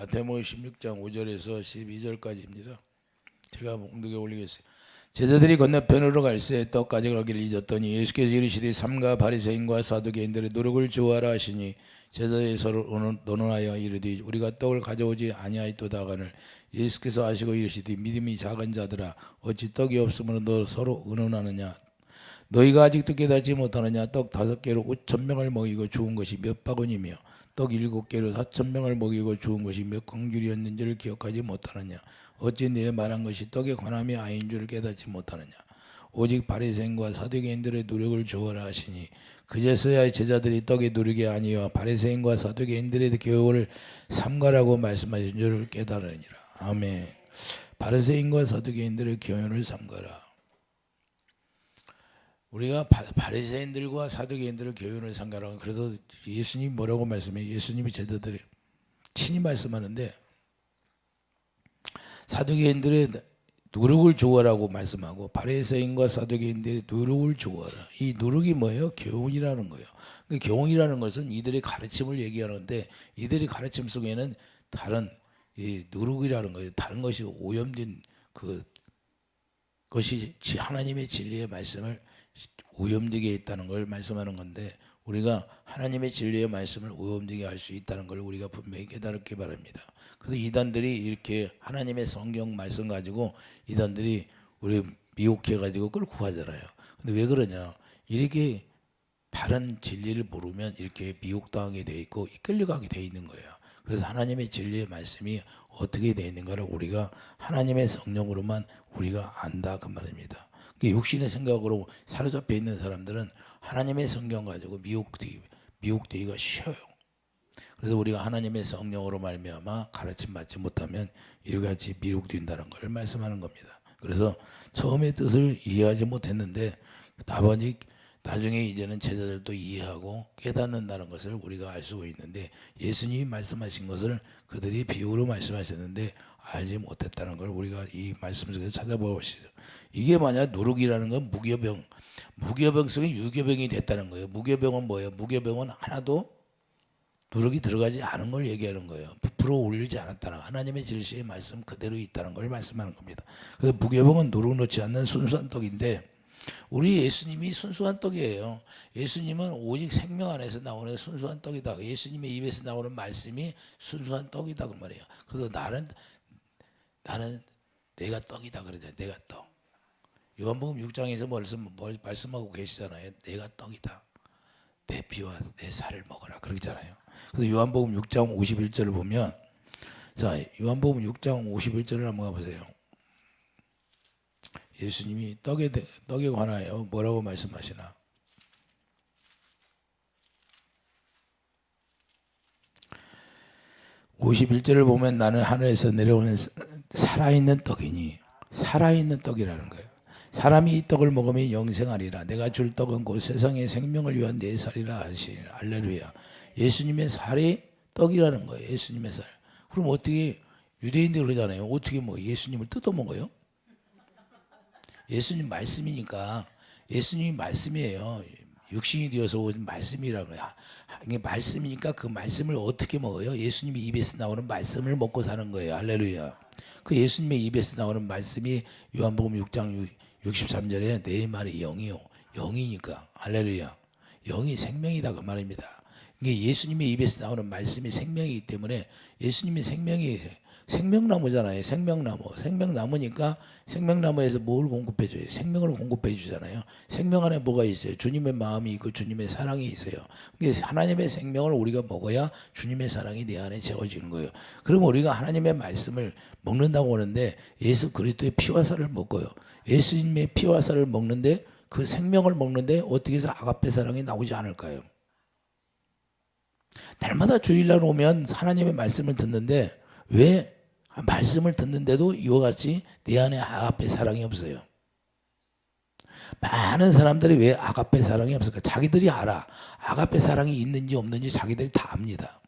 마태복음 16장 5절에서 12절까지입니다. 제가 봉독에 올리겠어요. 제자들이 건너편으로 갈새 떡 가져가기를 잊었더니 예수께서 이르시되 삼가 바리새인과 사두개인들의 누룩을 좋아하라 하시니 제자들이 서로 논하여 이르되 우리가 떡을 가져오지 아니하였도다 하거늘 예수께서 아시고 이르시되 믿음이 작은 자들아 어찌 떡이 없으므로 서로 의논하느냐 너희가 아직도 깨닫지 못하느냐 떡 5개로 5,000명을 먹이고 죽은 것이 몇 바구니며 떡 7개로 4,000명을 먹이고 죽은 것이 몇 광줄이었는지를 기억하지 못하느냐 어찌 내 말한 것이 떡에 관함이 아닌 줄을 깨닫지 못하느냐 오직 바리새인과 사두개인들의 누룩을 주어라 하시니 그제서야 제자들이 떡의 누룩이 아니와 바리새인과 사두개인들의 교훈을 삼가라고 말씀하신 줄을 깨달으니라. 아멘. 바리새인과 사두개인들의 교훈을 삼가라. 우리가 바리새인들과 사두개인들의 교훈을 삼가라. 그래서 예수님이 뭐라고 말씀해요? 예수님이 제자들이 친히 말씀하는데 사두개인들의 누룩을 주어라고 말씀하고 바리새인과 사두개인들의 누룩을 주어라. 이 누룩이 뭐예요? 교훈이라는 거예요. 그 교훈이라는 것은 이들의 가르침을 얘기하는데 이들의 가르침 속에는 다른 이 누룩이라는 거예요. 다른 것이 오염된 그것이 하나님의 진리의 말씀을 오염되게 했다는 걸 말씀하는 건데 우리가 하나님의 진리의 말씀을 오염되게 할 수 있다는 걸 우리가 분명히 깨달았기 바랍니다. 그래서 이단들이 이렇게 하나님의 성경 말씀 가지고 이단들이 우리 미혹해 가지고 끌고 가잖아요. 근데 왜 그러냐? 이렇게 바른 진리를 모르면 이렇게 미혹당하게 돼 있고 이끌려가게 돼 있는 거예요. 그래서 하나님의 진리의 말씀이 어떻게 돼 있는가를 우리가 하나님의 성령으로만 우리가 안다 그 말입니다. 육신의 생각으로 사로잡혀 있는 사람들은 하나님의 성경 가지고 미혹되기가 쉬워요. 그래서 우리가 하나님의 성령으로 말미암아 가르침 받지 못하면 이같이 미혹된다는 걸 말씀하는 겁니다. 그래서 처음에 뜻을 이해하지 못했는데 나중에 이제는 제자들도 이해하고 깨닫는다는 것을 우리가 알 수 있는데 예수님이 말씀하신 것을 그들이 비유로 말씀하셨는데 알지 못했다는 걸 우리가 이 말씀 속에서 찾아보시죠. 이게 만약 누룩이라는 건 무교병 속에 유교병이 됐다는 거예요. 무교병은 뭐예요? 무교병은 하나도 누룩이 들어가지 않은 걸 얘기하는 거예요. 부풀어 올리지 않았다는 하나님의 질서의 말씀 그대로 있다는 걸 말씀하는 겁니다. 그래서 무교병은 누룩 넣지 않는 순수한 떡인데 우리 예수님이 순수한 떡이에요. 예수님은 오직 생명 안에서 나오는 순수한 떡이다. 예수님의 입에서 나오는 말씀이 순수한 떡이다 그 말이에요. 그래서 나는 내가 떡이다 그러잖아요. 내가 떡. 요한복음 6장에서 말씀하고 계시잖아요. 내가 떡이다. 내 피와 내 살을 먹어라 그러잖아요. 그래서 요한복음 6장 51절을 보면 자 요한복음 6장 51절을 한번 가보세요. 예수님이 떡에 관하여 뭐라고 말씀하시나? 51절을 보면 나는 하늘에서 내려오는 살아있는 떡이니 살아있는 떡이라는 거예요. 사람이 이 떡을 먹으면 영생하리라. 내가 줄 떡은 곧 세상의 생명을 위한 내 살이라 하시니라. 할렐루야. 예수님의 살이 떡이라는 거예요. 예수님의 살. 그럼 어떻게 유대인들 그러잖아요. 어떻게 뭐 예수님을 뜯어 먹어요? 예수님 말씀이니까 예수님이 말씀이에요. 육신이 되어서 온 말씀이라는 거야. 이게 말씀이니까 그 말씀을 어떻게 먹어요? 예수님이 입에서 나오는 말씀을 먹고 사는 거예요. 할렐루야. 그 예수님의 입에서 나오는 말씀이 요한복음 6장 63절에 내 말이 영이요. 영이니까. 할렐루야. 영이 생명이다 그 말입니다. 이게 예수님의 입에서 나오는 말씀이 생명이기 때문에 예수님의 생명이 생명나무잖아요. 생명나무니까 생명나무에서 뭘 공급해줘요? 생명을 공급해주잖아요. 생명 안에 뭐가 있어요? 주님의 마음이 있고 주님의 사랑이 있어요. 하나님의 생명을 우리가 먹어야 주님의 사랑이 내 안에 채워지는 거예요. 그럼 우리가 하나님의 말씀을 먹는다고 하는데 예수 그리스도의 피와 살을 먹어요. 예수님의 피와 살을 먹는데 그 생명을 먹는데 어떻게 해서 아가페 사랑이 나오지 않을까요? 날마다 주일날 오면 하나님의 말씀을 듣는데 왜 말씀을 듣는데도 이와 같이 내 안에 아가페 사랑이 없어요? 많은 사람들이 왜 아가페 사랑이 없을까? 자기들이 알아. 아가페 사랑이 있는지 없는지 자기들이 다 압니다.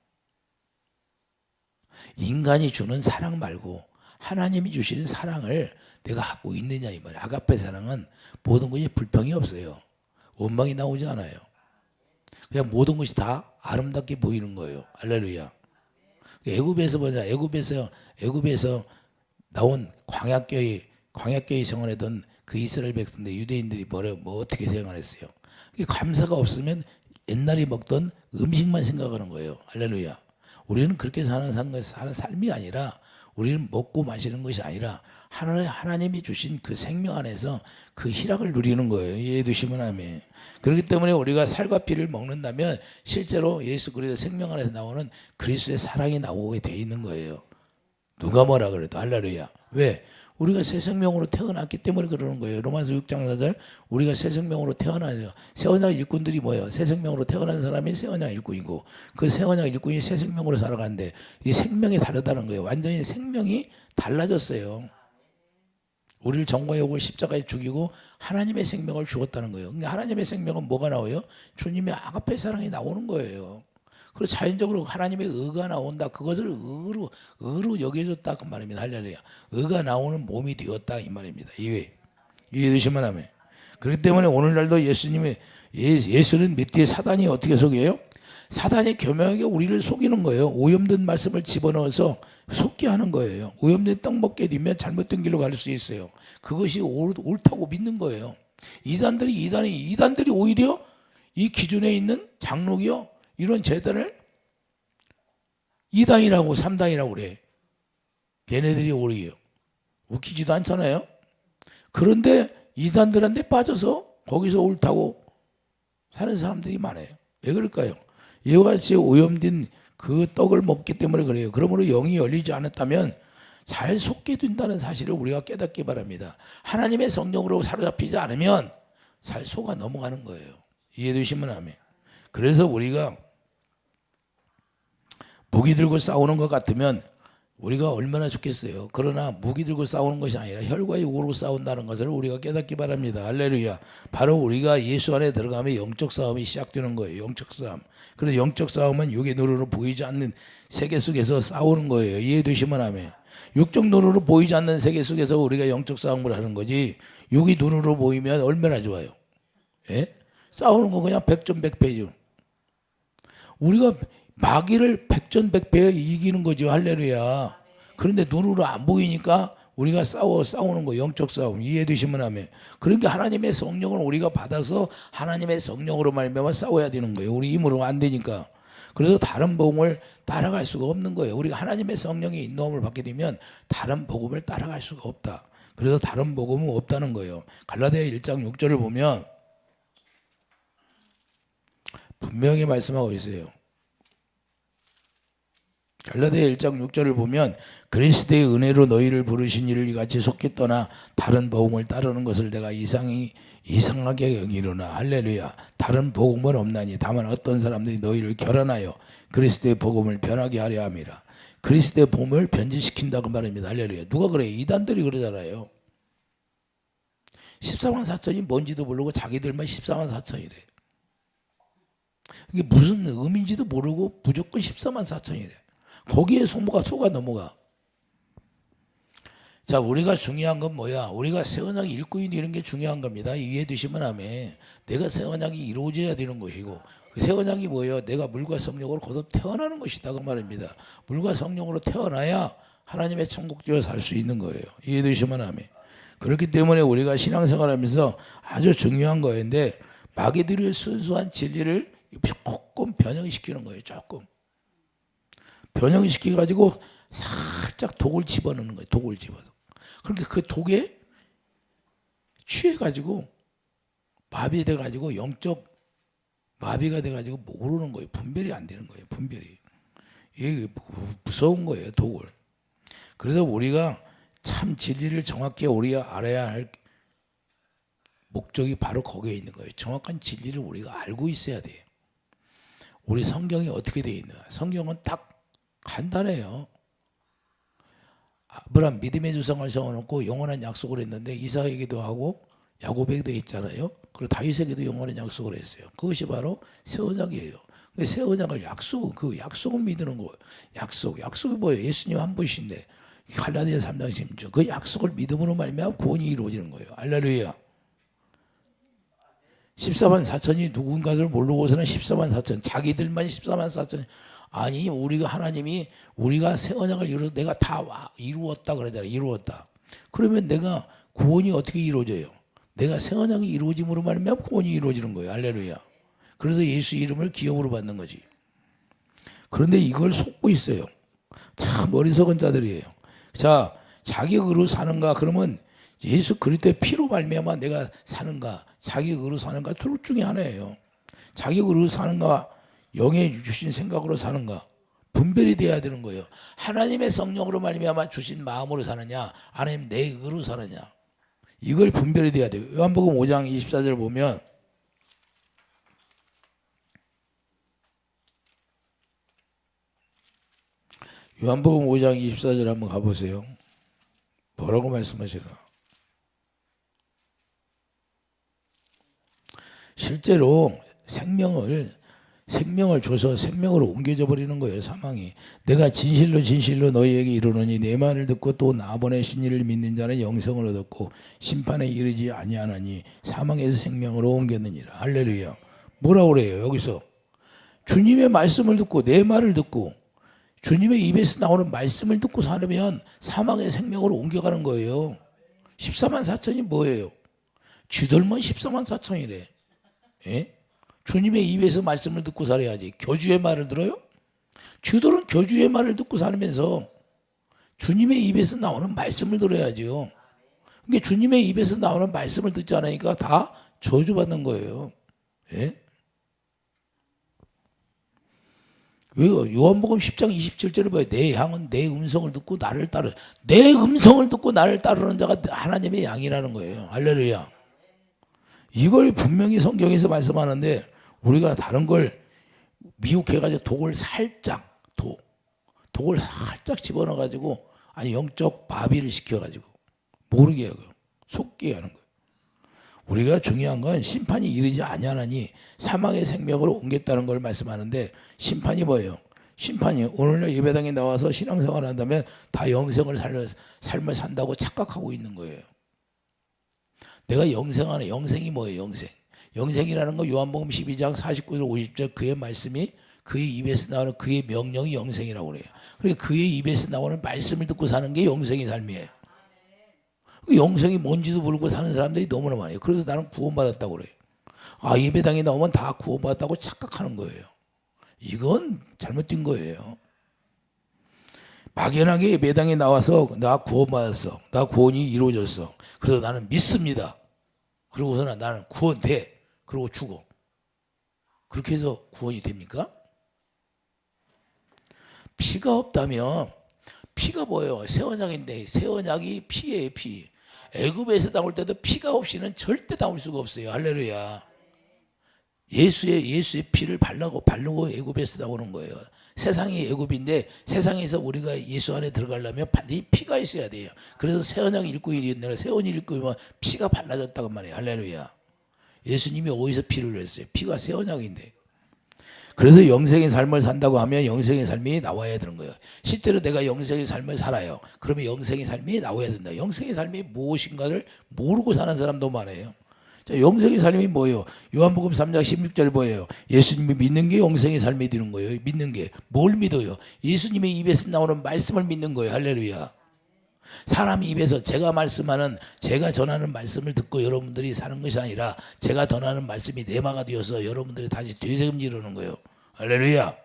인간이 주는 사랑 말고 하나님이 주시는 사랑을 내가 갖고 있느냐 이 말이에요. 아가페 사랑은 모든 것이 불평이 없어요. 원망이 나오지 않아요. 그냥 모든 것이 다 아름답게 보이는 거예요. 할렐루야. 애굽에서 보자. 애굽에서 나온 광야교회 생활하던 그 이스라엘 백성들 유대인들이 뭐 어떻게 생활했어요? 감사가 없으면 옛날에 먹던 음식만 생각하는 거예요. 할렐루야. 우리는 그렇게 사는 삶이 아니라 우리는 먹고 마시는 것이 아니라 하나님이 주신 그 생명 안에서 그 희락을 누리는 거예요. 이해해 두시면 아멘. 그렇기 때문에 우리가 살과 피를 먹는다면 실제로 예수 그리스도 생명 안에서 나오는 그리스도의 사랑이 나오게 돼 있는 거예요. 누가 뭐라 그래도 할렐루야. 왜? 우리가 새 생명으로 태어났기 때문에 그러는 거예요. 로마서 6장 4절 우리가 새 생명으로 태어나요. 새 언약 일꾼들이 뭐예요? 새 생명으로 태어난 사람이 새 언약 일꾼이고 그 새 언약 일꾼이 새 생명으로 살아가는데 이 생명이 다르다는 거예요. 완전히 생명이 달라졌어요. 우리를 정과 욕을 십자가에 죽이고 하나님의 생명을 주었다는 거예요. 그러니까 하나님의 생명은 뭐가 나와요? 주님의 아가페 사랑이 나오는 거예요. 그리고 자연적으로 하나님의 의가 나온다. 그것을 의로 여겨졌다 그 말입니다. 할렐루야. 의가 나오는 몸이 되었다 이 말입니다. 이해되시면 하면. 그렇기 때문에 오늘날도 예수는 몇 뒤에 사단이 어떻게 속여요? 사단이 교묘하게 우리를 속이는 거예요. 오염된 말씀을 집어넣어서 속게 하는 거예요. 오염된 떡 먹게 되면 잘못된 길로 갈 수 있어요. 그것이 옳다고 믿는 거예요. 이단들이 오히려 이 기준에 있는 장로교 이런 제단을 2단이라고 3단이라고 그래. 걔네들이 오히려 웃기지도 않잖아요. 그런데 이단들한테 빠져서 거기서 옳다고 사는 사람들이 많아요. 왜 그럴까요? 이와 같이 오염된 그 떡을 먹기 때문에 그래요. 그러므로 영이 열리지 않았다면 잘 속게 된다는 사실을 우리가 깨닫기 바랍니다. 하나님의 성령으로 사로잡히지 않으면 잘 속아 넘어가는 거예요. 이해되시면 아멘. 그래서 우리가 무기 들고 싸우는 것 같으면 우리가 얼마나 좋겠어요. 그러나 무기 들고 싸우는 것이 아니라 혈과 육으로 싸운다는 것을 우리가 깨닫기 바랍니다. 할렐루야. 바로 우리가 예수 안에 들어가면 영적 싸움이 시작되는 거예요. 영적 싸움. 그래서 영적 싸움은 육의 눈으로 보이지 않는 세계 속에서 싸우는 거예요. 이해되시면 하면. 육적 눈으로 보이지 않는 세계 속에서 우리가 영적 싸움을 하는 거지. 육이 눈으로 보이면 얼마나 좋아요. 예? 싸우는 거 그냥 백전백패죠. 우리가 마귀를 백전백패 이기는 거죠. 할렐루야. 그런데 눈으로 안 보이니까 우리가 싸우는 거 영적 싸움 이해되시면 하면. 그러니까 하나님의 성령을 우리가 받아서 하나님의 성령으로 말미암아 싸워야 되는 거예요. 우리 힘으로 안 되니까. 그래서 다른 복음을 따라갈 수가 없는 거예요. 우리가 하나님의 성령의 인도함을 받게 되면 다른 복음을 따라갈 수가 없다. 그래서 다른 복음은 없다는 거예요. 갈라디아 1장 6절을 보면 분명히 말씀하고 있어요. 갈라디아 1장 6절을 보면 그리스도의 은혜로 너희를 부르신 이를 이같이 속히 떠나 다른 복음을 따르는 것을 내가 이상하게 여기려나. 할렐루야. 다른 복음은 없나니 다만 어떤 사람들이 너희를 결혼하여 그리스도의 복음을 변하게 하려 함이라. 그리스도의 복음을 변질시킨다고 말합니다. 할렐루야. 누가 그래요? 이단들이 그러잖아요. 14만 4천이 뭔지도 모르고 자기들만 14만 4천이래. 이게 무슨 의미인지도 모르고 무조건 14만 4천이래. 거기에 속아 넘어가. 자, 우리가 중요한 건 뭐야? 우리가 새 언약 일꾼이 되는 게 중요한 겁니다. 이해되시면 하면 내가 새 언약이 이루어져야 되는 것이고 그 새 언약이 뭐예요? 내가 물과 성령으로 거듭 태어나는 것이다 그 말입니다. 물과 성령으로 태어나야 하나님의 천국되어 살 수 있는 거예요. 이해되시면 하면. 그렇기 때문에 우리가 신앙생활하면서 아주 중요한 거인데 마귀들의 순수한 진리를 조금 변형시키는 거예요. 조금. 변형시켜가지고 살짝 독을 집어넣는 거예요. 독을 집어서. 그러니까 그 독에 취해가지고 마비돼가지고 영적 마비가 돼가지고 모르는 거예요. 분별이 안 되는 거예요. 분별이. 이게 무서운 거예요. 독을. 그래서 우리가 참 진리를 정확히 우리가 알아야 할 목적이 바로 거기에 있는 거예요. 정확한 진리를 우리가 알고 있어야 돼요. 우리 성경이 어떻게 되어 있나? 성경은 딱 간단해요. 아브라함 믿음의 조상을 세워놓고 영원한 약속을 했는데 이삭에게도 하고 야곱에게도 했잖아요. 그리고 다윗에게도 영원한 약속을 했어요. 그것이 바로 새 언약이에요. 새 언약을 그 약속을 믿는 거예요. 약속이 뭐예요? 예수님 한 분이신데 갈라디아 3장 16절 그 약속을 믿음으로 말미암아 구원이 이루어지는 거예요. 할렐루야. 14만 4천이 누군가를 모르고서는 14만 4천 자기들만 14만 4천 아니 우리가 하나님이 우리가 새 언약을 내가 다 이루었다 그러잖아요. 이루었다. 그러면 내가 구원이 어떻게 이루어져요? 내가 새 언약이 이루어짐으로 말미암아 구원이 이루어지는 거예요. 할렐루야. 그래서 예수 이름을 기업으로 받는 거지. 그런데 이걸 속고 있어요. 참 어리석은 자들이에요. 자, 자격으로 사는가? 그러면 예수 그리스도의 피로 말미암아 내가 사는가? 자격으로 사는가? 둘 중에 하나예요. 자격으로 사는가? 영의 주신 생각으로 사는가? 분별이 돼야 되는 거예요. 하나님의 성령으로 말미암아 주신 마음으로 사느냐? 아니면 내 의로 사느냐? 이걸 분별이 돼야 돼요. 요한복음 5장 24절 보면 요한복음 5장 24절 한번 가보세요. 뭐라고 말씀하시나? 실제로 생명을 줘서 생명으로 옮겨져 버리는 거예요. 사망이. 내가 진실로 진실로 너희에게 이르노니 내 말을 듣고 또 나 보내신 이를 믿는 자는 영생을 얻었고 심판에 이르지 아니하나니 사망에서 생명으로 옮겼느니라. 할렐루야. 뭐라고 그래요? 여기서 주님의 말씀을 듣고 내 말을 듣고 주님의 입에서 나오는 말씀을 듣고 살면 사망의 생명으로 옮겨가는 거예요. 14만 4천이 뭐예요? 쥐들만 14만 4천이래. 예? 주님의 입에서 말씀을 듣고 살아야지. 교주의 말을 들어요? 쥐들은 교주의 말을 듣고 살면서 주님의 입에서 나오는 말씀을 들어야죠. 그러니까 주님의 입에서 나오는 말씀을 듣지 않으니까 다 저주받는 거예요. 예? 왜요? 요한복음 10장 27절에 봐요. 내 양은 내 음성을 듣고 나를 따르. 내 음성을 듣고 나를 따르는 자가 하나님의 양이라는 거예요. 할렐루야. 이걸 분명히 성경에서 말씀하는데 우리가 다른 걸 미혹해가지고 독을 살짝 집어넣어가지고 아니 영적 마비를 시켜가지고 모르게 하고 속게 하는 거예요. 우리가 중요한 건 심판이 이르지 아니하나니 사망의 생명으로 옮겼다는 걸 말씀하는데 심판이 뭐예요? 심판이 오늘날 예배당에 나와서 신앙생활을 한다면 다 영생을 삶을 산다고 착각하고 있는 거예요. 내가 영생하는 영생이 뭐예요? 영생. 영생이라는 거 요한복음 12장 49절 50절 그의 말씀이 그의 입에서 나오는 그의 명령이 영생이라고 그래요. 그러니까 그의 입에서 나오는 말씀을 듣고 사는 게 영생의 삶이에요. 영생이 뭔지도 모르고 사는 사람들이 너무나 많아요. 그래서 나는 구원받았다고 그래요. 아, 예배당에 나오면 다 구원받았다고 착각하는 거예요. 이건 잘못된 거예요. 막연하게 예배당에 나와서 나 구원받았어. 나 구원이 이루어졌어. 그래서 나는 믿습니다. 그러고서는 나는 구원돼. 그러고 죽어. 그렇게 해서 구원이 됩니까? 피가 없다면 피가 뭐예요? 새 언약인데 새 언약이 피예요. 피. 애굽에서 나올 때도 피가 없이는 절대 나올 수가 없어요. 할렐루야. 예수의 피를 바르고 애굽에서 나오는 거예요. 세상이 애굽인데 세상에서 우리가 예수 안에 들어가려면 반드시 피가 있어야 돼요. 그래서 새 언약 읽고 있는 새 언약 읽고 있으면 피가 발라졌다고 말이에요. 할렐루야. 예수님이 어디서 피를 흘렸어요? 피가 새 언약인데. 그래서 영생의 삶을 산다고 하면 영생의 삶이 나와야 되는 거예요. 실제로 내가 영생의 삶을 살아요. 그러면 영생의 삶이 나와야 된다. 영생의 삶이 무엇인가를 모르고 사는 사람도 많아요. 자, 영생의 삶이 뭐예요? 요한복음 3장 16절 뭐예요? 예수님이 믿는 게 영생의 삶이 되는 거예요. 믿는 게 뭘 믿어요? 예수님의 입에서 나오는 말씀을 믿는 거예요. 할렐루야. 사람 입에서 제가 말씀하는 제가 전하는 말씀을 듣고 여러분들이 사는 것이 아니라 제가 전하는 말씀이 내마가 되어서 여러분들이 다시 되새김질하는 거예요. 할렐루야.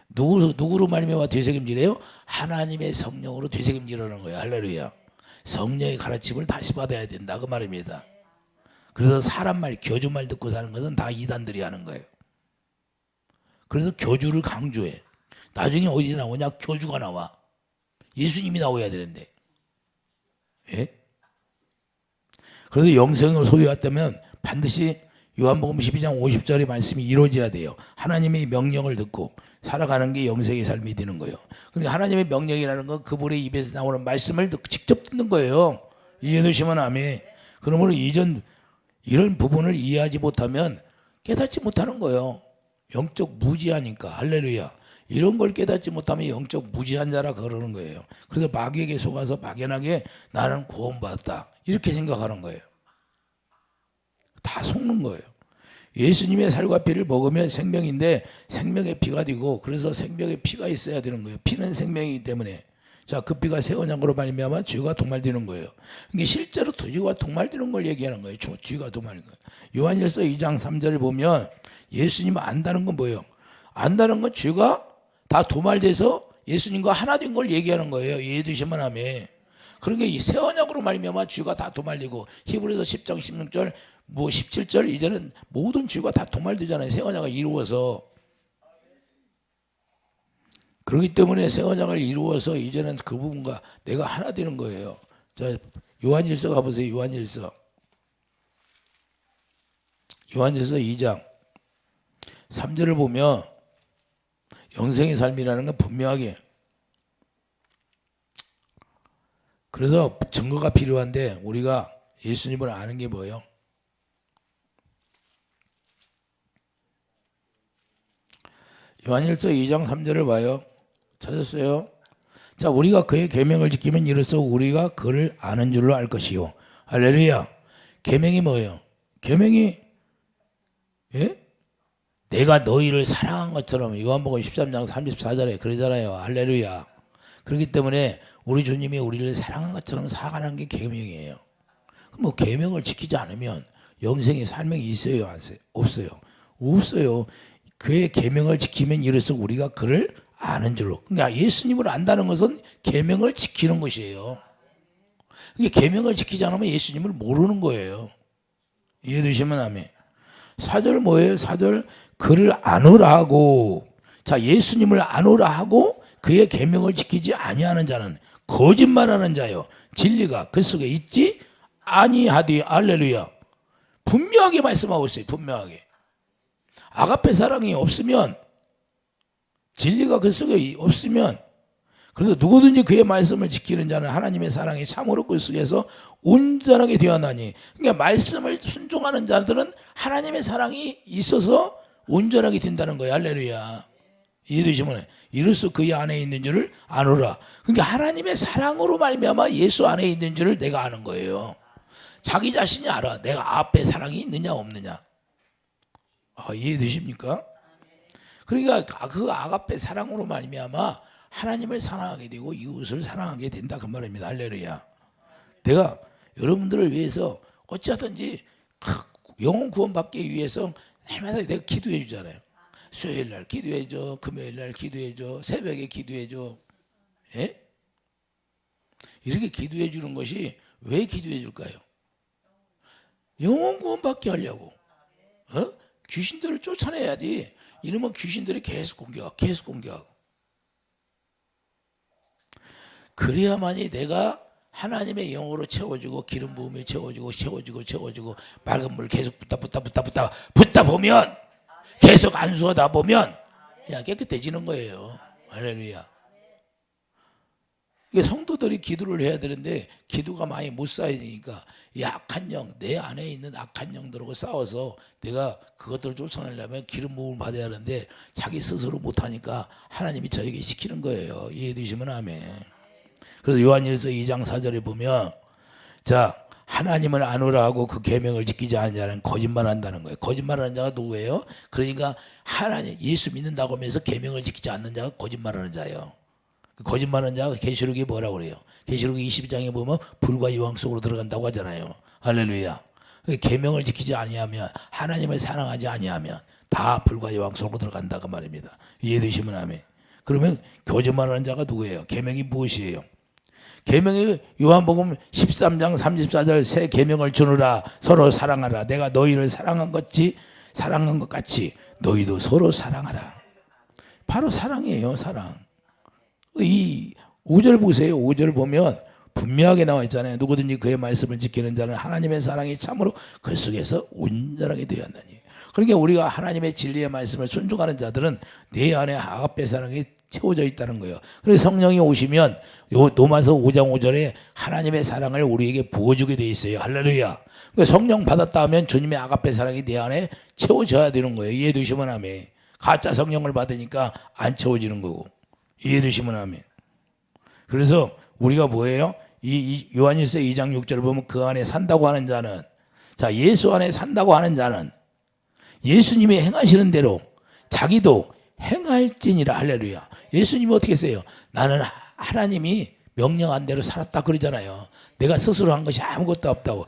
누구로 말미암아 되새김질해요? 하나님의 성령으로 되새김질하는 거예요. 할렐루야. 성령의 가르침을 다시 받아야 된다 그 말입니다. 그래서 사람 말 교주 말 듣고 사는 것은 다 이단들이 하는 거예요. 그래서 교주를 강조해. 나중에 어디 나오냐? 교주가 나와. 예수님이 나와야 되는데. 예? 그래서 영생을 소유했다면 반드시 요한복음 12장 50절의 말씀이 이루어져야 돼요. 하나님의 명령을 듣고 살아가는 게 영생의 삶이 되는 거예요. 그러니까 하나님의 명령이라는 건 그분의 입에서 나오는 말씀을 직접 듣는 거예요. 이해되시면 아멘. 그러므로 이런 부분을 이해하지 못하면 깨닫지 못하는 거예요. 영적 무지하니까. 할렐루야. 이런 걸 깨닫지 못하면 영적 무지한 자라 그러는 거예요. 그래서 마귀에게 속아서 막연하게 나는 구원받았다 이렇게 생각하는 거예요. 다 속는 거예요. 예수님의 살과 피를 먹으면 생명인데 생명의 피가 되고, 그래서 생명의 피가 있어야 되는 거예요. 피는 생명이기 때문에. 자, 그 피가 새 언약으로 말미암아 죄가 도말되는 거예요. 이게 실제로 죄가 도말되는 걸 얘기하는 거예요. 죄가 도말되는 거예요. 요한일서 2장 3절을 보면 예수님을 안다는 건 뭐예요? 안다는 건 죄가 다 도말돼서 예수님과 하나 된 걸 얘기하는 거예요. 이해되시면 아멘. 그러니까 이 새 언약으로 말미암아 죄가 다 도말되고, 히브리서 10장 16절 뭐 17절 이제는 모든 죄가 다 도말되잖아요. 새 언약을 이루어서. 그렇기 때문에 새 언약을 이루어서 이제는 그 부분과 내가 하나 되는 거예요. 자, 요한일서 가보세요. 요한일서 2장 3절을 보면 영생의 삶이라는 건 분명하게, 그래서 증거가 필요한데 우리가 예수님을 아는 게 뭐예요? 요한일서 2장 3절을 봐요. 찾았어요? 자, 우리가 그의 계명을 지키면 이로써 우리가 그를 아는 줄로 알 것이요. 할렐루야. 계명이 뭐예요? 계명이, 예? 내가 너희를 사랑한 것처럼, 요한복음 13장 34절에 그러잖아요. 할렐루야. 그렇기 때문에 우리 주님이 우리를 사랑한 것처럼 살아가는 게 계명이에요. 뭐 계명을 지키지 않으면 영생의 삶이 있어요? 없어요? 없어요. 그의 계명을 지키면 이로써 우리가 그를 아는 줄로. 그러니까 예수님을 안다는 것은 계명을 지키는 것이에요. 그러니까 계명을 지키지 않으면 예수님을 모르는 거예요. 이해되시면 아멘. 4절 뭐예요? 4절 그를 아노라 하고, 자, 예수님을 아노라 하고 그의 계명을 지키지 아니하는 자는 거짓말하는 자요, 진리가 그 속에 있지 아니하디. 할렐루야. 분명하게 말씀하고 있어요. 분명하게. 아가페 사랑이 없으면, 진리가 그 속에 없으면, 그래서 누구든지 그의 말씀을 지키는 자는 하나님의 사랑이 참으로 그 속에서 온전하게 되었나니. 그러니까 말씀을 순종하는 자들은 하나님의 사랑이 있어서 온전하게 된다는 거예요. 할렐루야. 이해되시면 이로써 그의 안에 있는 줄을 아노라. 그러니까 하나님의 사랑으로 말미암아 예수 안에 있는 줄을 내가 아는 거예요. 자기 자신이 알아. 내가 앞에 사랑이 있느냐 없느냐. 이해되십니까? 그러니까 그 아가페 사랑으로 말미암아 하나님을 사랑하게 되고 이웃을 사랑하게 된다, 그 말입니다. 할렐루야. 내가 여러분들을 위해서 어찌하든지 영혼 구원받기 위해서 날마다 내가 기도해 주잖아요. 수요일 날 기도해 줘, 금요일 날 기도해 줘, 새벽에 기도해 줘. 예? 이렇게 기도해 주는 것이 왜 기도해 줄까요? 영혼 구원받게 하려고. 귀신들을 쫓아내야지. 이러면 귀신들이 계속 공격하고. 그래야만이 내가 하나님의 영으로 채워주고 기름 부음에 채워주고 맑은 물 계속 붓다 보면, 계속 안수하다 보면 깨끗해지는 거예요. 할렐루야. 이게 성도들이 기도를 해야 되는데 기도가 많이 못 쌓이니까 이 악한 영, 내 안에 있는 악한 영들하고 싸워서 내가 그것들을 쫓아내려면 기름 부음을 받아야 하는데 자기 스스로 못하니까 하나님이 저에게 시키는 거예요. 이해되시면 아멘. 그래서 요한일서 2장 4절에 보면, 자, 하나님을 아노라 하고 그 계명을 지키지 않는 자는 거짓말한다는 거예요. 거짓말하는 자가 누구예요? 그러니까 하나님, 예수 믿는다고 하면서 계명을 지키지 않는 자가 거짓말하는 자예요. 거짓말하는 자가 계시록이 뭐라고 그래요? 계시록 22장에 보면 불과 유황 속으로 들어간다고 하잖아요. 할렐루야. 계명을 지키지 아니하면, 하나님을 사랑하지 아니하면 다 불과 유황 속으로 들어간다, 그 말입니다. 이해되시면 아멘. 그러면 거짓말하는 자가 누구예요? 계명이 무엇이에요? 계명이 요한복음 13장 34절 새 계명을 주노라, 서로 사랑하라. 내가 너희를 사랑한 것 같이 너희도 서로 사랑하라. 바로 사랑이에요. 사랑. 이 5절 보세요. 5절 보면 분명하게 나와 있잖아요. 누구든지 그의 말씀을 지키는 자는 하나님의 사랑이 참으로 그 속에서 온전하게 되었나니. 그러니까 우리가 하나님의 진리의 말씀을 순종하는 자들은 내 안에 아가페 사랑이 채워져 있다는 거예요. 그래서 성령이 오시면 로마서 5장 5절에 하나님의 사랑을 우리에게 부어주게 돼 있어요. 할렐루야. 그러니까 성령 받았다 하면 주님의 아가페 사랑이 내 안에 채워져야 되는 거예요. 이해되시면 아멘. 가짜 성령을 받으니까 안 채워지는 거고. 이해되시면 아멘. 그래서 우리가 뭐예요? 이 요한일서 2장 6절을 보면 그 안에 산다고 하는 자는, 자, 예수 안에 산다고 하는 자는, 예수님이 행하시는 대로 자기도 행할지니라. 할렐루야. 예수님이 어떻게 했어요? 나는 하나님이 명령한 대로 살았다 그러잖아요. 내가 스스로 한 것이 아무것도 없다고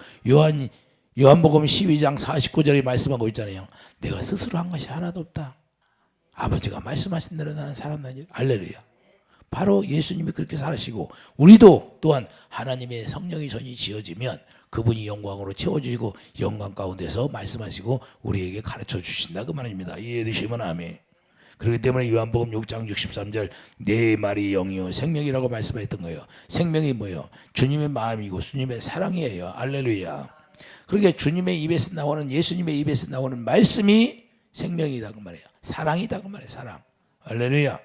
요한복음 12장 49절에 말씀하고 있잖아요. 내가 스스로 한 것이 하나도 없다. 아버지가 말씀하신 대로 나는 살았다. 할렐루야. 바로 예수님이 그렇게 살으시고 우리도 또한 하나님의 성령의 전이 지어지면 그분이 영광으로 채워주시고 영광 가운데서 말씀하시고 우리에게 가르쳐 주신다 그 말입니다. 이해되시면 아멘. 그렇기 때문에 요한복음 6장 63절 내 말이 영이요 생명이라고 말씀했던 거예요. 생명이 뭐예요? 주님의 마음이고 주님의 사랑이에요. 할렐루야. 그러니까 주님의 입에서 나오는 예수님의 입에서 나오는 말씀이 생명이다 그 말이에요. 사랑이다 그 말이에요. 사랑. 할렐루야.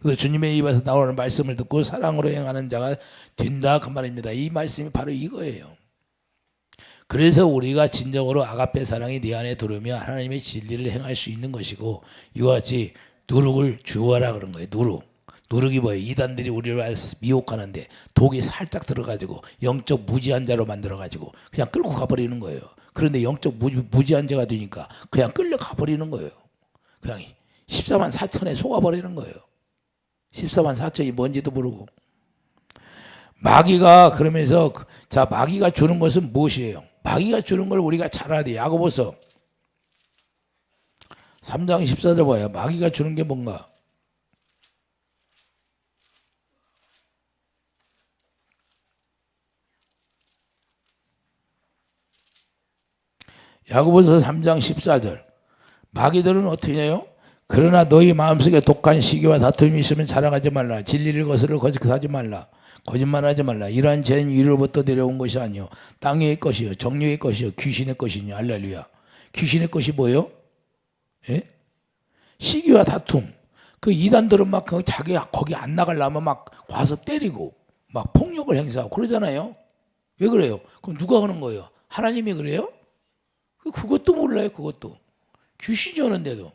그래서 주님의 입에서 나오는 말씀을 듣고 사랑으로 행하는 자가 된다 그 말입니다. 이 말씀이 바로 이거예요. 그래서 우리가 진정으로 아가페 사랑이 내 안에 들어오면 하나님의 진리를 행할 수 있는 것이고 이와 같이 누룩을 주어라 그런 거예요. 누룩이 뭐예요? 이단들이 우리를 미혹하는데 독이 살짝 들어가지고 영적 무지한 자로 만들어가지고 그냥 끌고 가버리는 거예요. 그런데 영적 무지한 자가 되니까 그냥 끌려 가버리는 거예요. 그냥 14만 4천에 속아버리는 거예요. 14만 4천이 뭔지도 모르고. 마귀가 그러면서 자 마귀가 주는 것은 무엇이에요? 마귀가 주는 걸 우리가 잘 알아야 돼요. 야고보서 3장 14절 봐요. 마귀가 주는 게 뭔가? 야고보서 3장 14절. 마귀들은 어떻게 해요? 그러나 너희 마음속에 독한 시기와 다툼이 있으면 자랑하지 말라. 진리를 거스르 거짓하지 말라. 거짓말하지 말라. 이러한 죄는 위로부터 내려온 것이 아니요 땅의 것이요 정욕의 것이요 귀신의 것이니. 할렐루야. 귀신의 것이 뭐예요? 예? 시기와 다툼. 그 이단들은 막 자기가 거기 안 나가려면 막 와서 때리고 막 폭력을 행사하고 그러잖아요. 왜 그래요? 그럼 누가 하는 거예요? 하나님이 그래요? 그것도 몰라요. 그것도. 귀신이 오는데도.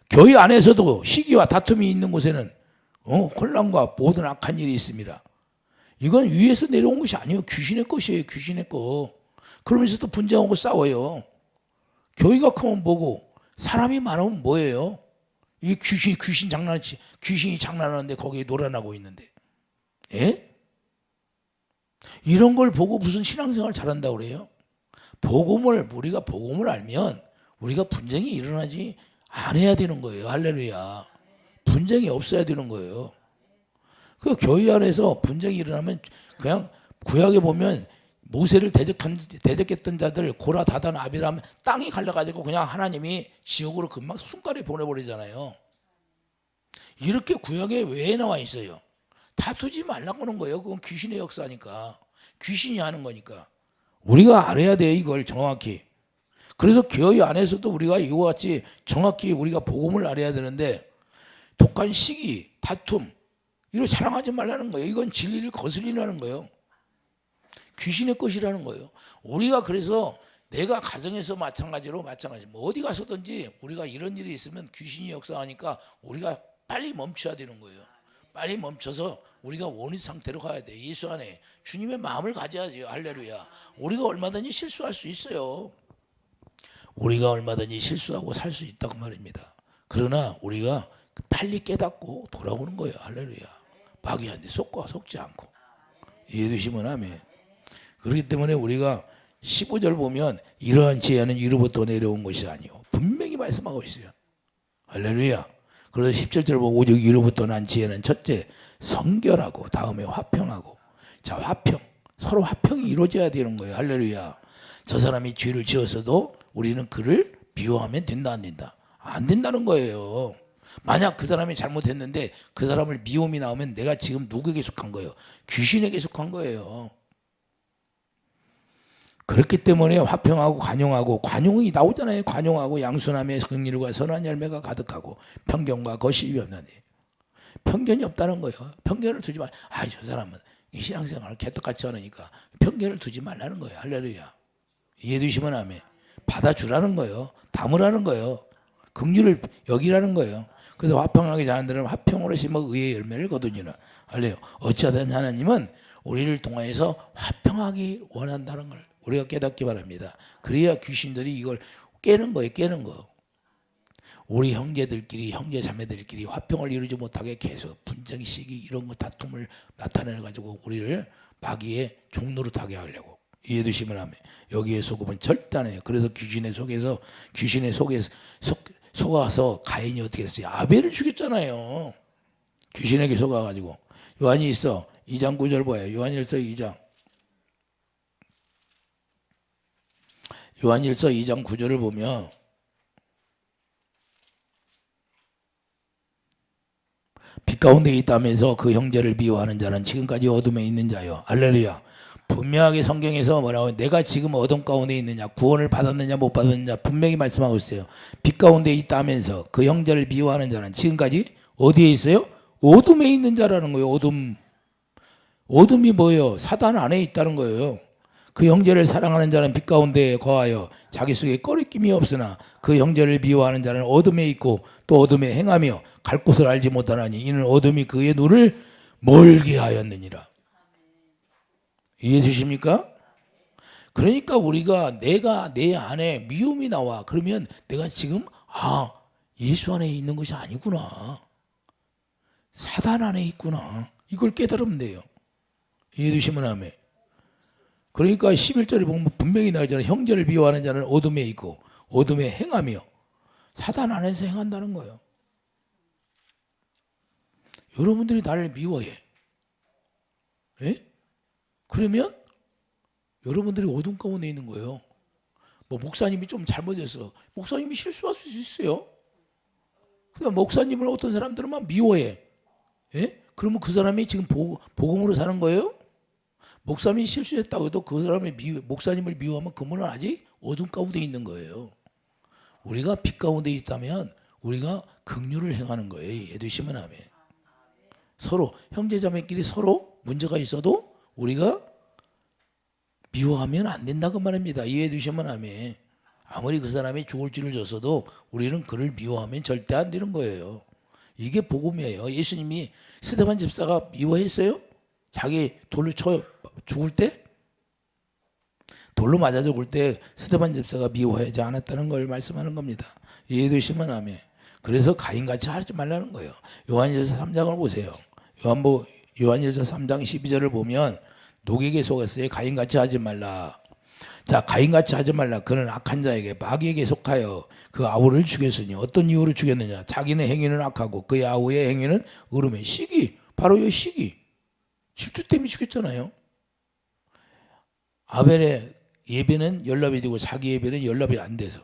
교회 안에서도 시기와 다툼이 있는 곳에는 혼란과 모든 악한 일이 있습니다. 이건 위에서 내려온 것이 아니에요. 귀신의 것이에요. 귀신의 것. 그러면서도 분쟁하고 싸워요. 교회가 크면 뭐고 사람이 많으면 뭐예요? 이 귀신이 장난하는데 거기에 놀아나고 있는데. 예? 이런 걸 보고 무슨 신앙생활 잘한다고 그래요? 우리가 복음을 알면 우리가 분쟁이 일어나지 않아야 되는 거예요. 할렐루야. 분쟁이 없어야 되는 거예요. 그 교회 안에서 분쟁이 일어나면 그냥 구약에 보면 모세를 대적했던 자들 고라 다단 아비람 땅이 갈라가지고 그냥 하나님이 지옥으로 금방 순간에 보내버리잖아요. 이렇게 구약에 왜 나와 있어요? 다투지 말라고 하는 거예요. 그건 귀신의 역사니까. 귀신이 하는 거니까. 우리가 알아야 돼요. 이걸 정확히. 그래서 교회 안에서도 우리가 이와 같이 정확히 우리가 복음을 알아야 되는데 독한 시기, 다툼 이거 자랑하지 말라는 거예요. 이건 진리를 거슬리라는 거예요. 귀신의 것이라는 거예요. 우리가 그래서 내가 가정에서 마찬가지 뭐 어디 가서든지 우리가 이런 일이 있으면 귀신이 역사하니까 우리가 빨리 멈춰야 되는 거예요. 빨리 멈춰서 우리가 원인 상태로 가야 돼. 예수 안에 주님의 마음을 가져야죠. 할렐루야. 우리가 얼마든지 실수할 수 있어요. 우리가 얼마든지 실수하고 살 수 있다고 말입니다. 그러나 우리가 빨리 깨닫고 돌아오는 거예요. 할렐루야. 마귀한테 속지 않고. 이해되시면 아멘. 그렇기 때문에 우리가 15절 보면 이러한 지혜는 위로부터 내려온 것이 아니요 분명히 말씀하고 있어요. 할렐루야. 그래서 17절 보고 오직 위로부터 난 지혜는 첫째 성결하고 다음에 화평하고. 자, 화평. 서로 화평이 이루어져야 되는 거예요. 할렐루야. 저 사람이 죄를 지었어도 우리는 그를 미워하면 된다 안 된다? 안 된다는 거예요. 만약 그 사람이 잘못했는데 그 사람을 미움이 나오면 내가 지금 누구에게 속한 거예요? 귀신에게 속한 거예요. 그렇기 때문에 화평하고 관용이 나오잖아요. 관용하고 양순함의 긍휼과 선한 열매가 가득하고 편견과 거짓이 없나니. 편견이 없다는 거예요. 편견을 두지 마. 저 사람은 신앙생활을 개떡같이 하니까 편견을 두지 말라는 거예요. 할렐루야. 이해되시면 아멘. 받아주라는 거예요. 담으라는 거예요. 긍휼을 여기라는 거예요. 그래서 화평하게 자는 데는 화평으로 심어 의의 열매를 거두니라. 할렐루야. 어찌하든 하나님은 우리를 통하여서 화평하기 원한다는 걸 우리가 깨닫기 바랍니다. 그래야 귀신들이 이걸 깨는 거예요. 깨는 거. 우리 형제들끼리 형제 자매들끼리 화평을 이루지 못하게 계속 분쟁 시기 이런 거 다툼을 나타내 가지고 우리를 마귀의 종로로 타게 하려고. 이해되시면 하면 여기에 속으면 절대 안 해요. 그래서 귀신의 속에서 속아서 가인이 어떻게 했어요? 아벨을 죽였잖아요. 귀신에게 속아가지고. 요한이 있어 2장 9절 뭐예요? 요한일서 2장 9절을 보면 빛 가운데 있다면서 그 형제를 미워하는 자는 지금까지 어둠에 있는 자요. 할렐루야. 분명하게 성경에서 뭐라고 내가 지금 어둠 가운데 있느냐 구원을 받았느냐 못 받았느냐 분명히 말씀하고 있어요. 빛 가운데 있다면서 그 형제를 미워하는 자는 지금까지 어디에 있어요? 어둠에 있는 자라는 거예요. 어둠이 뭐예요? 사단 안에 있다는 거예요. 그 형제를 사랑하는 자는 빛 가운데 거하여 자기 속에 꺼리낌이 없으나 그 형제를 미워하는 자는 어둠에 있고 또 어둠에 행하며 갈 곳을 알지 못하나니 이는 어둠이 그의 눈을 멀게 하였느니라. 이해해 주십니까? 그러니까 우리가 내가 내 안에 미움이 나와. 그러면 내가 지금 예수 안에 있는 것이 아니구나. 사단 안에 있구나. 이걸 깨달으면 돼요. 이해해 주시면 아멘. 그러니까 11절에 보면 분명히 나오잖아요. 형제를 미워하는 자는 어둠에 있고 어둠에 행하며 사단 안에서 행한다는 거예요. 여러분들이 나를 미워해. 예? 그러면 여러분들이 어둠 가운데 있는 거예요. 뭐 목사님이 좀 잘못했어. 목사님이 실수할 수 있어요. 그러니까 목사님을 어떤 사람들은 막 미워해. 예? 그러면 그 사람이 지금 복음으로 사는 거예요? 목사님이 실수했다고 해도 그 사람이 목사님을 미워하면 그분은 아직 어둠 가운데 있는 거예요. 우리가 빛 가운데 있다면 우리가 긍휼을 행하는 거예요. 이해되시면 아멘. 서로 형제자매끼리 서로 문제가 있어도 우리가 미워하면 안 된다고 말합니다. 이해되시면 아멘. 아무리 그 사람이 죽을 줄을 줬어도 우리는 그를 미워하면 절대 안 되는 거예요. 이게 복음이에요. 예수님이 스데반 집사가 미워했어요? 자기 돌로 쳐 죽을 때? 돌로 맞아 죽을 때 스데반 집사가 미워하지 않았다는 걸 말씀하는 겁니다. 이해되시면 아멘. 그래서 가인같이 하지 말라는 거예요. 요한일서 3장을 보세요. 요한일서 3장 12절을 보면 누구에게 속았어요? 가인같이 하지 말라. 자, 가인같이 하지 말라. 그는 악한 자에게 마귀에게 속하여 그 아우를 죽였으니 어떤 이유로 죽였느냐? 자기는 행위는 악하고 그의 아우의 행위는 의로매. 시기. 바로 이 시기. 질투 때문에 죽였잖아요. 아벨의 예배는 연락이 되고 자기 예배는 연락이 안 돼서.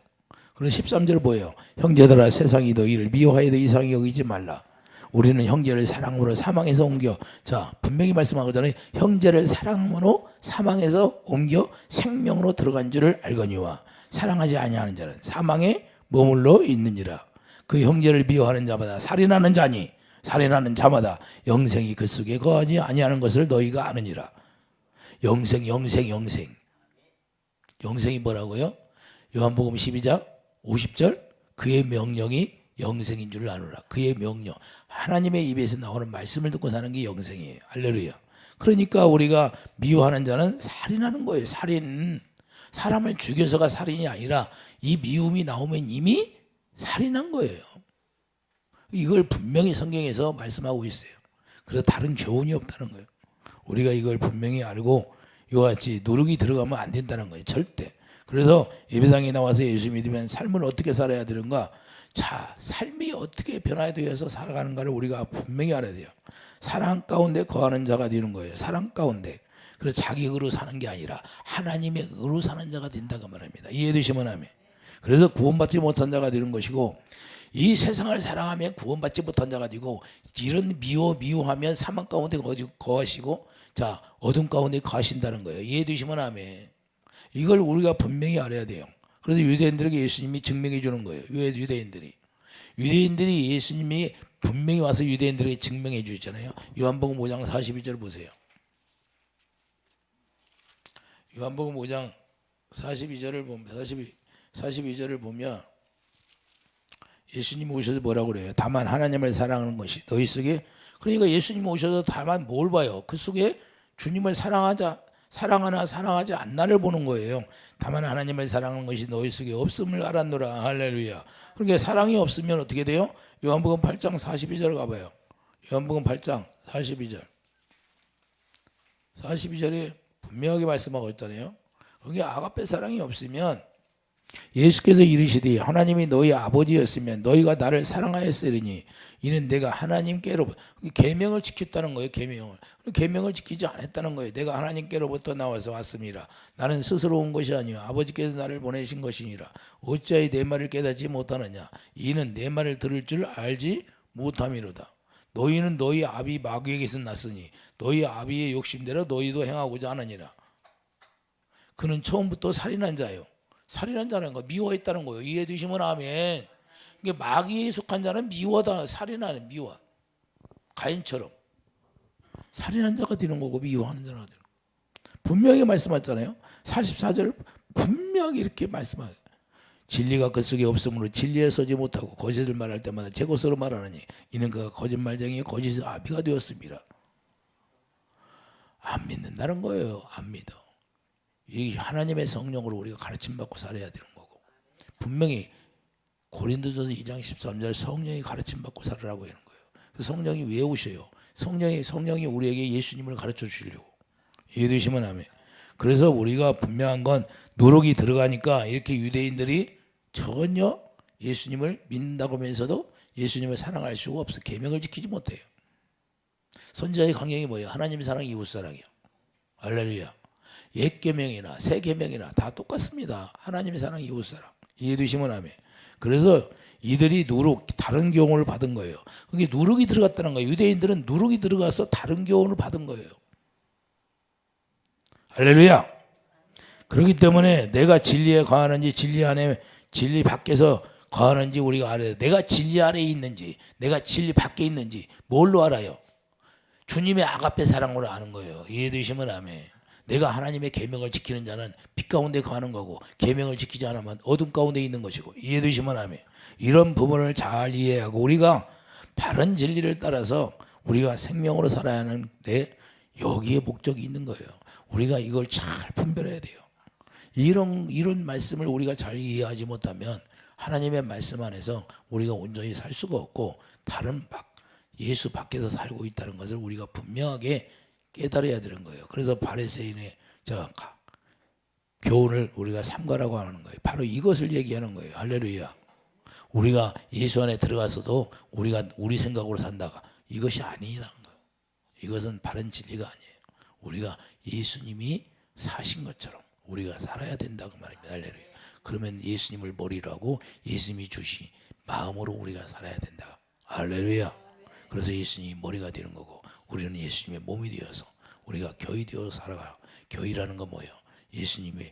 그런 13절 보여요. 형제들아 세상이 너희를 미워하여도 이상히 여기지 말라. 우리는 형제를 사랑으로 사망에서 옮겨. 자, 분명히 말씀하거든요. 형제를 사랑으로 사망에서 옮겨 생명으로 들어간 줄을 알거니와 사랑하지 아니하는 자는 사망에 머물러 있느니라. 그 형제를 미워하는 자마다 살인하는 자니 살인하는 자마다 영생이 그 속에 거하지 아니하는 것을 너희가 아느니라. 영생이 뭐라고요? 요한복음 12장 50절 그의 명령이 영생인 줄 아노라. 그의 명령. 하나님의 입에서 나오는 말씀을 듣고 사는 게 영생이에요. 할렐루야. 그러니까 우리가 미워하는 자는 살인하는 거예요. 살인. 사람을 죽여서가 살인이 아니라 이 미움이 나오면 이미 살인한 거예요. 이걸 분명히 성경에서 말씀하고 있어요. 그래서 다른 교훈이 없다는 거예요. 우리가 이걸 분명히 알고 이와 같이 누룩이 들어가면 안 된다는 거예요. 절대. 그래서 예배당에 나와서 예수 믿으면 삶을 어떻게 살아야 되는가? 자, 삶이 어떻게 변화되어서 살아가는가를 우리가 분명히 알아야 돼요. 사랑 가운데 거하는 자가 되는 거예요. 사랑 가운데. 그래서 자기 의로 사는 게 아니라 하나님의 의로 사는 자가 된다고 말합니다. 이해되시면 아멘. 그래서 구원받지 못한 자가 되는 것이고 이 세상을 사랑하면 구원받지 못한 자가 되고 이런 미워하면 사망 가운데 거하시고 자 어둠 가운데 거하신다는 거예요. 이해되시면 아멘. 이걸 우리가 분명히 알아야 돼요. 그래서 유대인들에게 예수님이 증명해 주는 거예요. 유대인들이 예수님이 분명히 와서 유대인들에게 증명해 주잖아요. 요한복음 5장 42절 보세요. 요한복음 5장 42절을 보면 42절을 보면 예수님이 오셔서 뭐라고 그래요? 다만 하나님을 사랑하는 것이 너희 속에. 그러니까 예수님이 오셔서 다만 뭘 봐요? 그 속에 주님을 사랑하자 사랑하나 사랑하지 않나를 보는 거예요. 다만 하나님을 사랑하는 것이 너희 속에 없음을 알았노라. 할렐루야. 그러니까 사랑이 없으면 어떻게 돼요? 요한복음 8장 42절 가봐요. 요한복음 8장 42절. 42절에 분명하게 말씀하고 있잖아요. 그러니까 아가페 사랑이 없으면 예수께서 이르시되 하나님이 너희 아버지였으면 너희가 나를 사랑하였으리니 이는 내가 하나님께로부터 계명을 지켰다는 거예요. 계명을 지키지 않았다는 거예요. 내가 하나님께로부터 나와서 왔습니다. 나는 스스로 온 것이 아니요 아버지께서 나를 보내신 것이니라. 어찌하여 내 말을 깨닫지 못하느냐. 이는 내 말을 들을 줄 알지 못함이로다. 너희는 너희 아비 마귀에게서 났으니 너희 아비의 욕심대로 너희도 행하고자 하느니라. 그는 처음부터 살인한 자요. 살인한 자는 거 미워했다는 거예요. 이해해 주시면 아멘. 이게 마귀에 속한 자는 미워다. 살인하는 미워. 가인처럼 살인한 자가 되는 거고 미워하는 자가 되는 거고. 분명히 말씀하잖아요. 44절 분명히 이렇게 말씀하요. 진리가 그 속에 없으므로 진리에 서지 못하고 거짓을 말할 때마다 제 것으로 말하느니 이는 그가 거짓말쟁이의 거짓의 아비가 되었습니다. 안 믿는다는 거예요. 안 믿어. 이 하나님의 성령으로 우리가 가르침받고 살아야 되는 거고, 분명히 고린도전서 2장 13절 성령이 가르침받고 살으라고 하는 거예요. 성령이 왜 오셔요? 성령이 우리에게 예수님을 가르쳐 주시려고. 이해되시면 아멘. 그래서 우리가 분명한 건 누룩이 들어가니까 이렇게 유대인들이 전혀 예수님을 믿는다고 하면서도 예수님을 사랑할 수가 없어. 계명을 지키지 못해요. 선지자의 강령이 뭐예요? 하나님의 사랑, 이웃 사랑이요. 할렐루야. 옛 계명이나 새 계명이나 다 똑같습니다. 하나님의 사랑, 이웃 사랑. 이해되시면 아멘. 그래서 이들이 누룩, 다른 교훈을 받은 거예요. 그게 누룩이 들어갔다는 거예요. 유대인들은 누룩이 들어가서 다른 교훈을 받은 거예요. 할렐루야. 그렇기 때문에 내가 진리에 거하는지 진리 밖에서 거하는지 우리가 알아야 돼요. 내가 진리 안에 있는지 내가 진리 밖에 있는지 뭘로 알아요? 주님의 아가페 사랑으로 아는 거예요. 이해되시면 아멘. 내가 하나님의 계명을 지키는 자는 빛 가운데 거하는 거고 계명을 지키지 않으면 어둠 가운데 있는 것이고. 이해되시면 아멘. 이런 부분을 잘 이해하고 우리가 바른 진리를 따라서 우리가 생명으로 살아야 하는데 여기에 목적이 있는 거예요. 우리가 이걸 잘 분별해야 돼요. 이런 말씀을 우리가 잘 이해하지 못하면 하나님의 말씀 안에서 우리가 온전히 살 수가 없고 다른 예수 밖에서 살고 있다는 것을 우리가 분명하게 깨달아야 되는 거예요. 그래서 바리새인의 교훈을 우리가 삼가라고 하는 거예요. 바로 이것을 얘기하는 거예요. 할렐루야. 우리가 예수 안에 들어가서도 우리가 우리 생각으로 산다가 이것이 아니라는 거예요. 이것은 바른 진리가 아니에요. 우리가 예수님이 사신 것처럼 우리가 살아야 된다고 말입니다. 할렐루야. 그러면 예수님을 머리로 하고 예수님이 주신 마음으로 우리가 살아야 된다. 할렐루야. 그래서 예수님이 머리가 되는 거고 우리는 예수님의 몸이 되어서 우리가 교회 되어서 살아가. 교회라는 건 뭐예요? 예수님이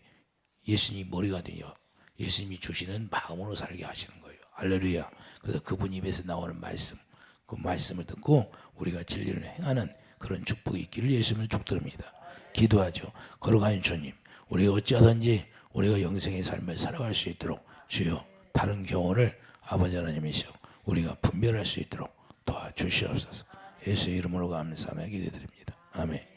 머리가 되어 예수님이 주시는 마음으로 살게 하시는 거예요. 할렐루야. 그래서 그분 입에서 나오는 말씀, 그 말씀을 듣고 우리가 진리를 행하는 그런 축복이 있기를 예수님을 축드립니다. 기도하죠. 거룩하신 주님, 우리가 어찌하든지 우리가 영생의 삶을 살아갈 수 있도록 주여 다른 교훈을 아버지 하나님이시여 우리가 분별할 수 있도록 도와주시옵소서. 예수의 이름으로 감사하며 기도드립니다. 아멘.